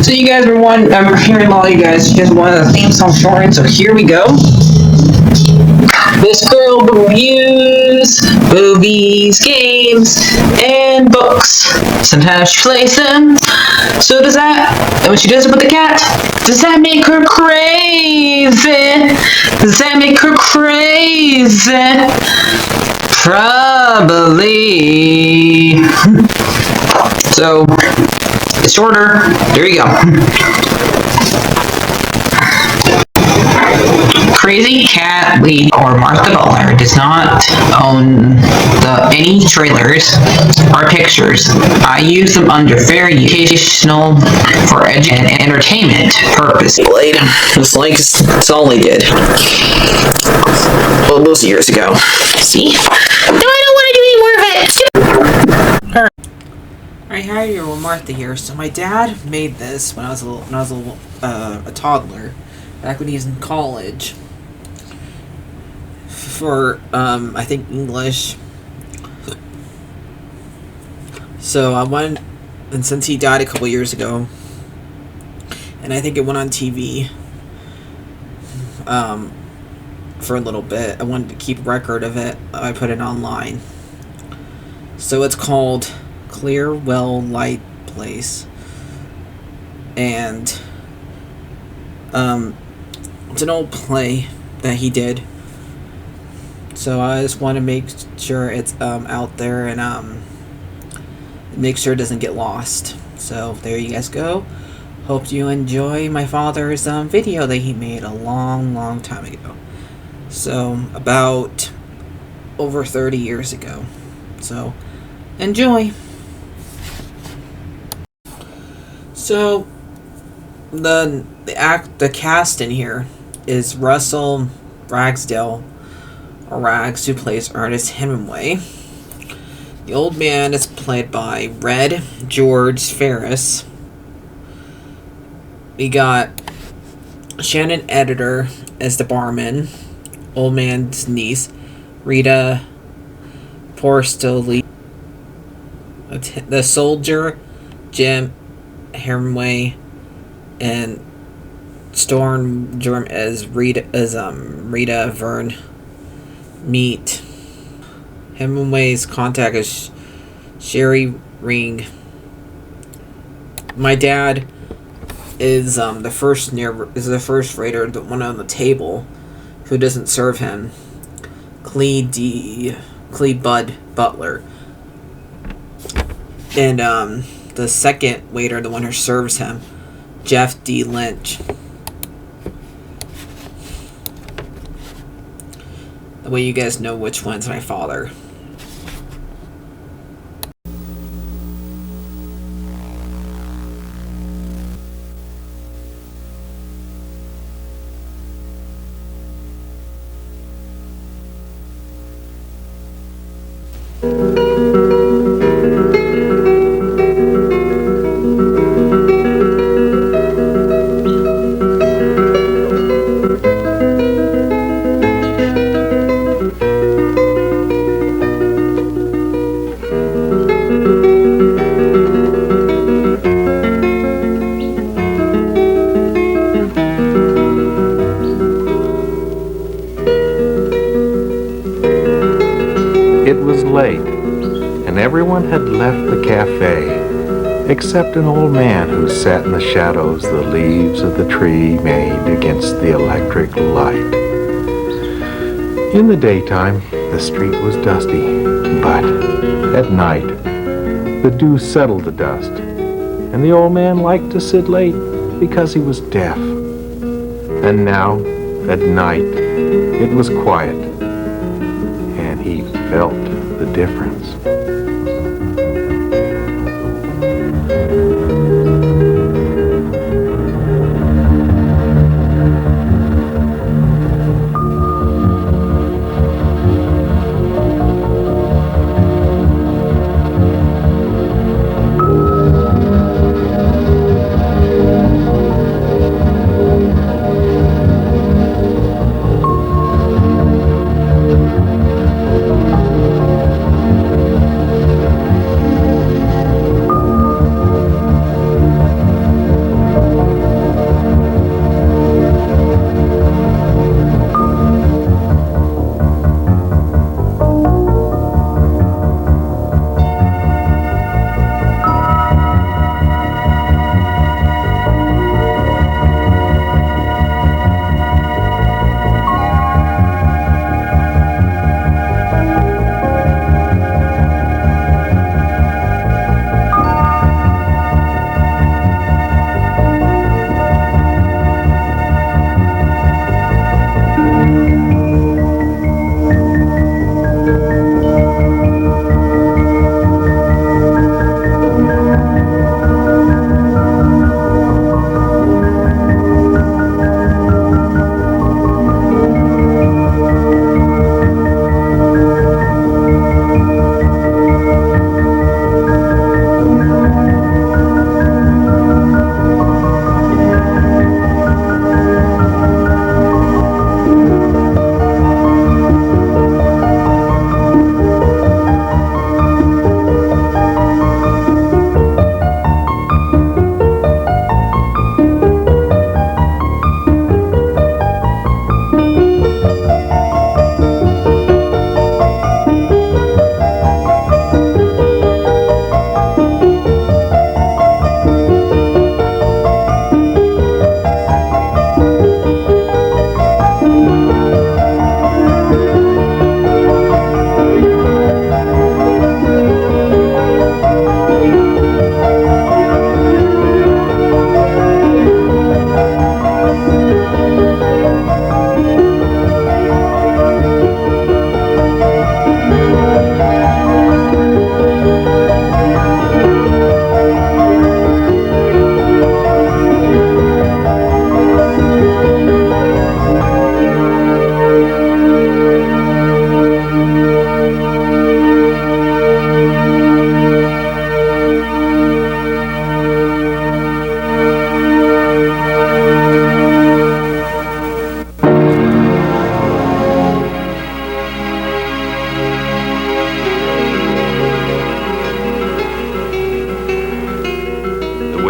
So you guys were I'm hearing a lot of you guys wanted the theme song shortened, so here we go. This girl reviews movies, games, and books. Sometimes she plays them. So does that, and when she does it with the cat, does that make her crazy? Does that make her crazy? Probably. So, it's shorter. There you go. Crazy Cat Lead or Martha Butler does not own any trailers or pictures. I use them under fair educational for and entertainment purpose. It's like it's all they did. Well, those years ago. See? No, I don't want to do any more of it. Alright, hi, you're Martha here. So my dad made this when I was a toddler, back when he was in college, for I think English. So I went, and since he died a couple years ago, and I think it went on TV for a little bit. I wanted to keep record of it. I put it online. So it's called Clear Well Light Place, and it's an old play that he did, so I just want to make sure it's out there and make sure it doesn't get lost. So there you guys go. Hope you enjoy my father's video that he made a long time ago, so about over 30 years ago. So enjoy. So the cast in here is Russell Ragsdale, or Rags, who plays Ernest Hemingway. The old man is played by Red George Ferris. We got Shannon Editor as the barman, old man's niece, Rita Porcelli, the soldier, Jim Hemingway, and Storm Germ as Rita Vern. Meet Hemingway's contact is Sherry Ring. My dad is the first waiter, the one on the table, who doesn't serve him. Clea Butler. And the second waiter, the one who serves him, Jeff D. Lynch. The way you guys know which one's my father. Late, and everyone had left the cafe, except an old man who sat in the shadows the leaves of the tree made against the electric light. In the daytime, the street was dusty, but at night, the dew settled the dust, and the old man liked to sit late because he was deaf. And now, at night, it was quiet, and he felt the difference.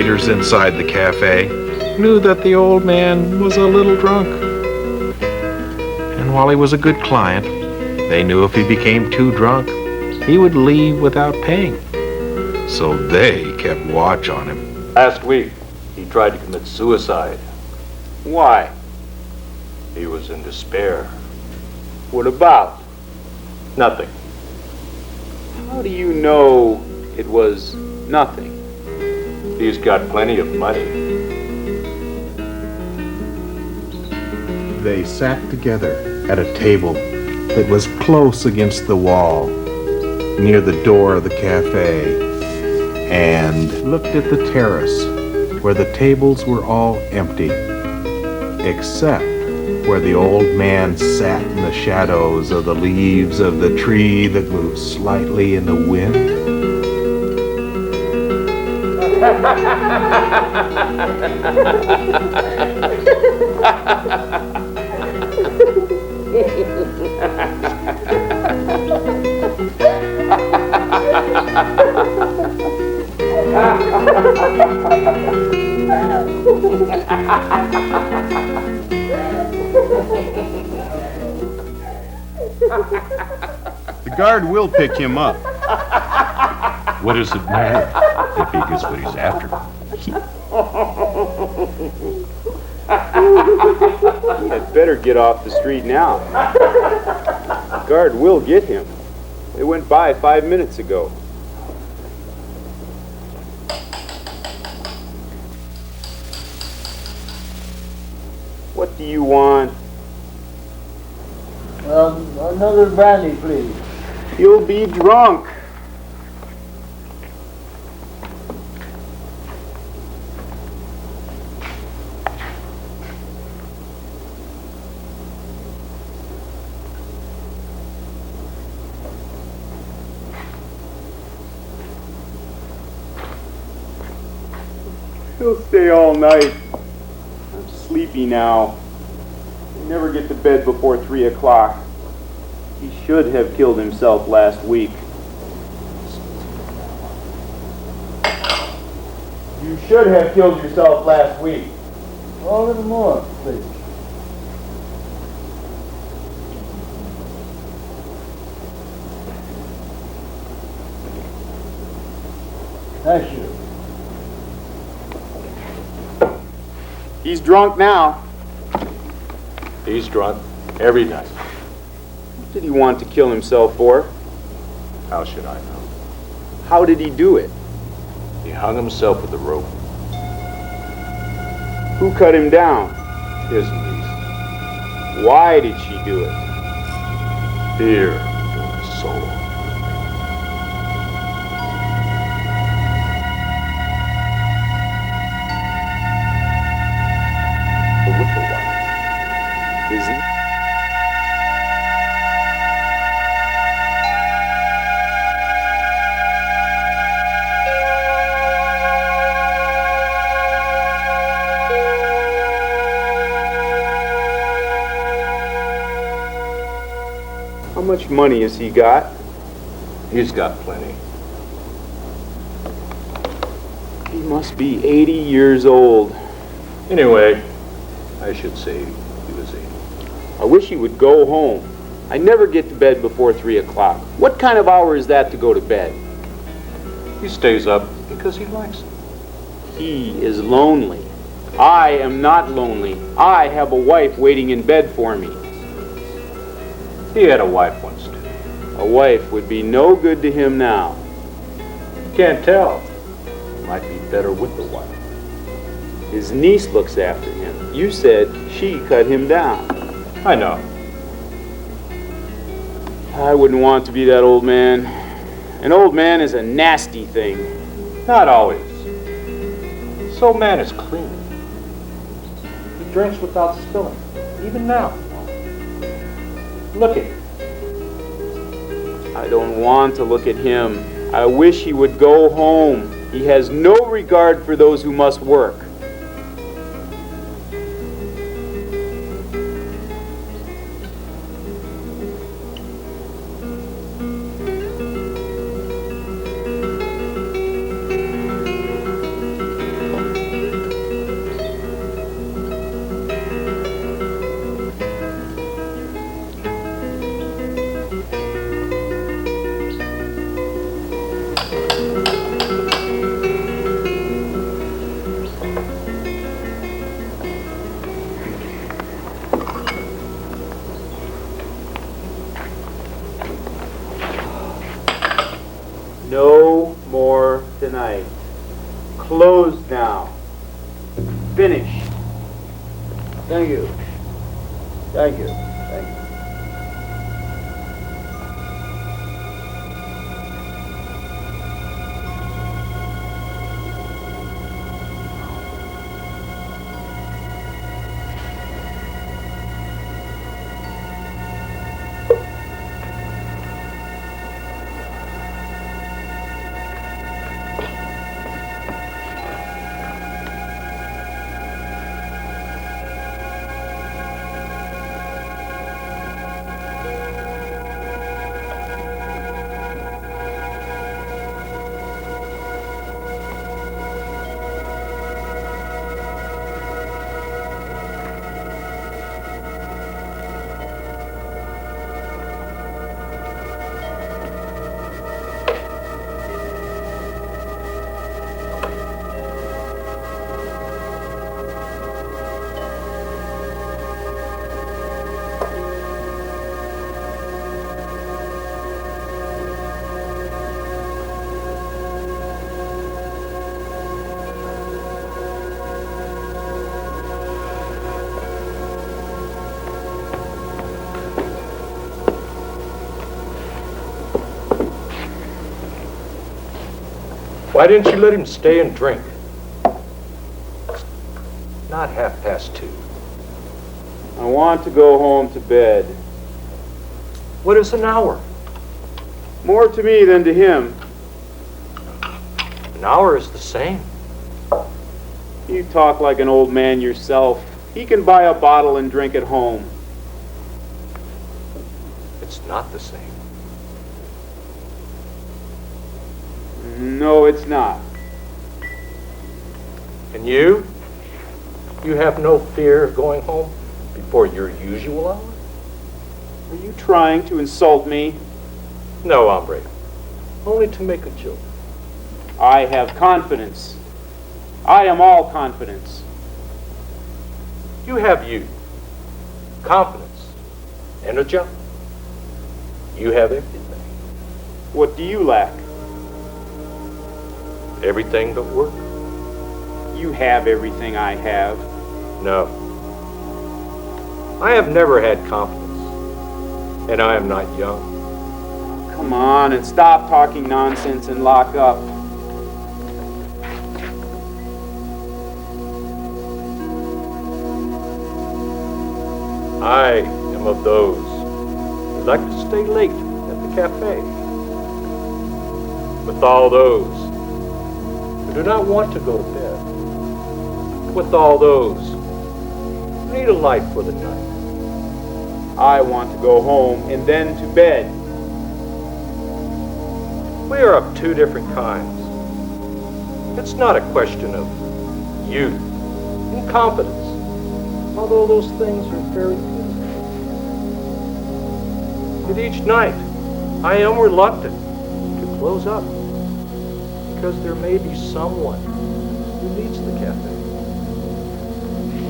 waiters inside the cafe knew that the old man was a little drunk. And while he was a good client, they knew if he became too drunk, he would leave without paying. So they kept watch on him. Last week, he tried to commit suicide. Why? He was in despair. What about? Nothing. How do you know it was nothing? He's got plenty of money. They sat together at a table that was close against the wall, near the door of the cafe, and looked at the terrace where the tables were all empty, except where the old man sat in the shadows of the leaves of the tree that moved slightly in the wind. The guard will pick him up. What does it matter if he gets what he's after? I'd better get off the street now. The guard will get him. They went by 5 minutes ago. What do you want? Another brandy, please. You'll be drunk. He'll stay all night. I'm sleepy now. I never get to bed before 3 o'clock. He should have killed himself last week. You should have killed yourself last week. A little more, please. Thank you. He's drunk now. He's drunk every night. What did he want to kill himself for? How should I know? How did he do it? He hung himself with a rope. Who cut him down? His niece. Why did she do it? Fear in his soul. The Whipple Is he? How much money has he got? He's got plenty. He must be 80 years old. Anyway, I should say he was 80. I wish he would go home. I never get to bed before 3 o'clock. What kind of hour is that to go to bed? He stays up because he likes it. He is lonely. I am not lonely. I have a wife waiting in bed for me. He had a wife once too. A wife would be no good to him now. Can't tell. Might be better with the wife. His niece looks after him. You said she cut him down. I know. I wouldn't want to be that old man. An old man is a nasty thing. Not always. This old man is clean. He drinks without spilling. Even now. Look at him. I don't want to look at him. I wish he would go home. He has no regard for those who must work. Finish. Thank you. Thank you. Thank you. Why didn't you let him stay and drink? It's not 2:30. I want to go home to bed. What is an hour? More to me than to him. An hour is the same. You talk like an old man yourself. He can buy a bottle and drink at home. It's not the same. No, it's not. And you? You have no fear of going home before your usual hour? Are you trying to insult me? No, hombre. Only to make a joke. I have confidence. I am all confidence. You have you. Confidence. And a job. You have everything. What do you lack? Everything but work? You have everything I have. No. I have never had confidence. And I am not young. Come on and stop talking nonsense and lock up. I am of those who like to stay late at the cafe. With all those who do not want to go to bed. With all those who need a light for the night. I want to go home and then to bed. We are of two different kinds. It's not a question of youth and confidence, although those things are very good. Yet each night, I am reluctant to close up, because there may be someone who needs the cafe.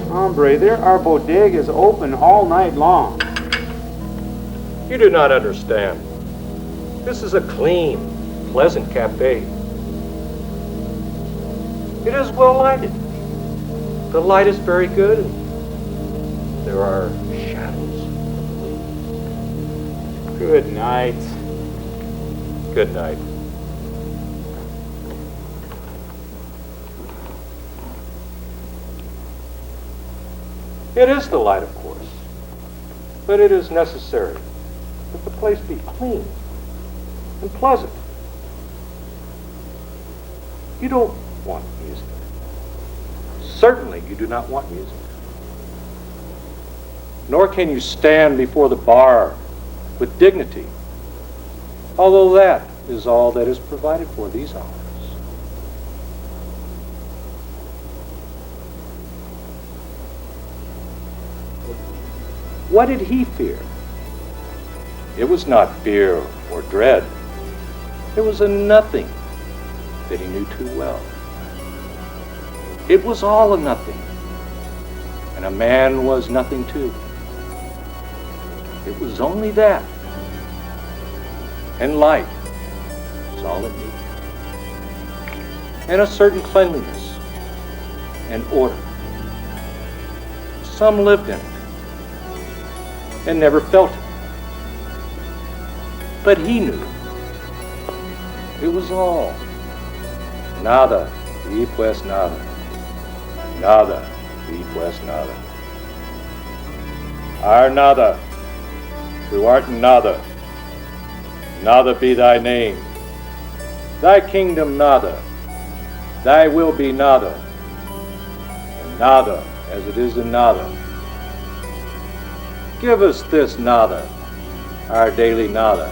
Hombre, there are bodegas open all night long. You do not understand. This is a clean, pleasant cafe. It is well lighted. The light is very good, and there are shadows. Good night. Good night. It is the light, of course, but it is necessary that the place be clean and pleasant. You don't want music. Certainly you do not want music. Nor can you stand before the bar with dignity, although that is all that is provided for these hours. What did he fear? It was not fear or dread. It was a nothing that he knew too well. It was all a nothing, and a man was nothing too. It was only that, and light was all it needed, and a certain cleanliness and order Some lived in it and never felt it. But he knew. It was all nada y pues nada. Nada y pues nada. Our nada, who art nada. Nada be thy name. Thy kingdom nada. Thy will be nada. And nada as it is in nada. Give us this nada, our daily nada.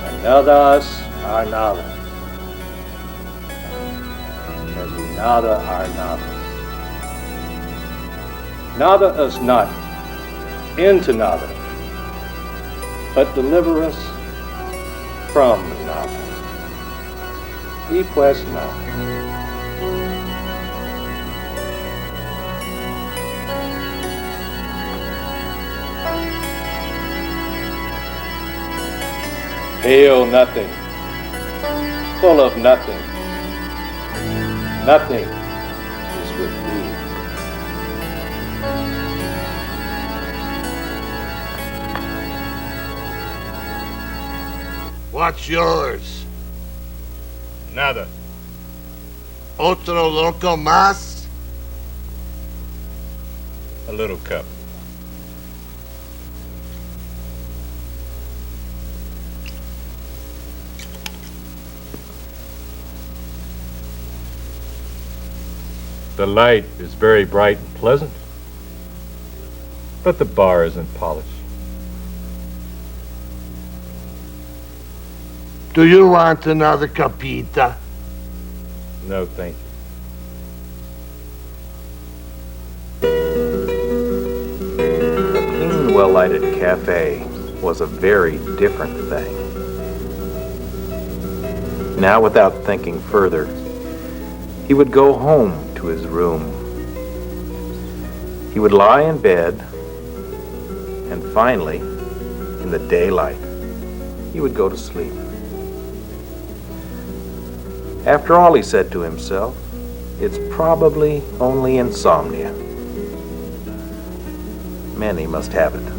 And nada us our nada. As we nada our nada. Nada us not into nada, but deliver us from nada. Y pues nada. Hail nothing, full of nothing. Nothing is with thee. What's yours? Nada. Otro loco más? A little cup. The light is very bright and pleasant, but the bar isn't polished. Do you want another capita? No, thank you. A clean, well-lighted cafe was a very different thing. Now, without thinking further, he would go home to his room. He would lie in bed, and finally, in the daylight, he would go to sleep. After all, he said to himself, it's probably only insomnia. Many must have it.